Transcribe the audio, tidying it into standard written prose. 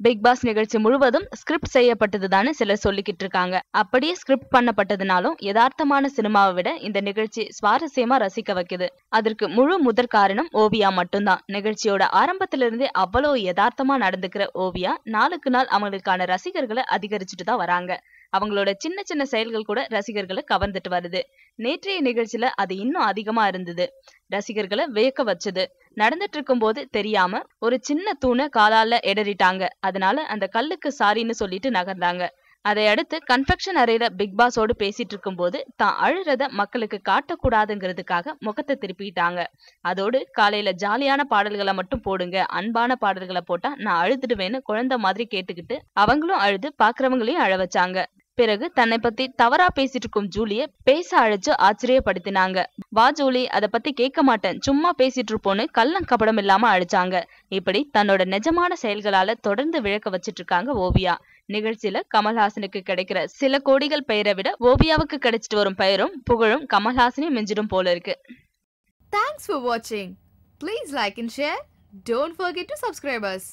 Big pass நிகழ்ச்சி முழுவதும் script செய்யப்பட்டதுதான்னு சிலர் சொல்லிக்கிட்டு இருக்காங்க. அப்படியே ஸ்கிரிப்ட் பண்ணப்பட்டதுனாலும் யதார்த்தமான சினிமாவை விட இந்த நிகழ்ச்சி சுவாரஸ்யமா ரசிக்க வைக்குது. அதற்கு முழு முதற் காரணம் ஓவியா மட்டும்தான். நிகழ்ச்சியோட ஆரம்பத்திலிருந்தே அவ்வளவு யதார்த்தமா நடந்துக்கிற ஓவியா நாளுக்கு நாள் அவங்களுக்கான ரசிகர்களை அதிகரிச்சுட்டு தான் வராங்க. அவங்களோட சின்ன சின்ன செயல்கள் கூட ரசிகர்களை கவர்ந்துட்டு வருது. நேற்றைய நிகழ்ச்சியில அது இன்னும் அதிகமா இருந்தது. ரசிகர்களை வியக்க வச்சது. நடந்துட்டு இருக்கும் போது தெரியாம ஒரு சின்ன தூணை காலால இடறிட்டாங்க. அதனால அந்த கல்லுக்கு சாரின்னு சொல்லிட்டு நகர்ந்தாங்க. அதை அடுத்து கன்ஃபெக்ஷன் அறையில பிக் பாஸோடு பேசிட்டு இருக்கும் போது தான் அழுறத மக்களுக்கு காட்டக்கூடாதுங்கிறதுக்காக முகத்தை திருப்பிட்டாங்க. அதோடு காலையில ஜாலியான பாடல்களை மட்டும் போடுங்க, அன்பான பாடல்களை போட்டா நான் அழுதுடுவேன்னு குழந்தை மாதிரி கேட்டுக்கிட்டு அவங்களும் அழுது பாக்குறவங்களையும் அழ வச்சாங்க. பிறகு தன்னை பத்தி தவறா பேசிட்டு இருக்கும் ஜூலிய பேச அழைச்சு ஆச்சரியப்படுத்தினாங்க. வா ஜூலி, அதை பத்தி கேட்க மாட்டேன், சும்மா பேசிட்டு இருப்போன்னு கள்ளம் கபடம் இல்லாம அழைச்சாங்க. இப்படி தன்னோட நிஜமான செயல்களால தொடர்ந்து விளக்க வச்சிட்டு இருக்காங்க ஓவியா. நிகழ்ச்சியில கமல்ஹாசனுக்கு கிடைக்கிற சில கோடிகள் பெயரை விட ஓவியாவுக்கு கிடைச்சிட்டு வரும் பெயரும் புகழும் கமல்ஹாசனையும் மிஞ்சிடும் போல இருக்கு. Thanks for watching. Please like and share. Don't forget to subscribe us.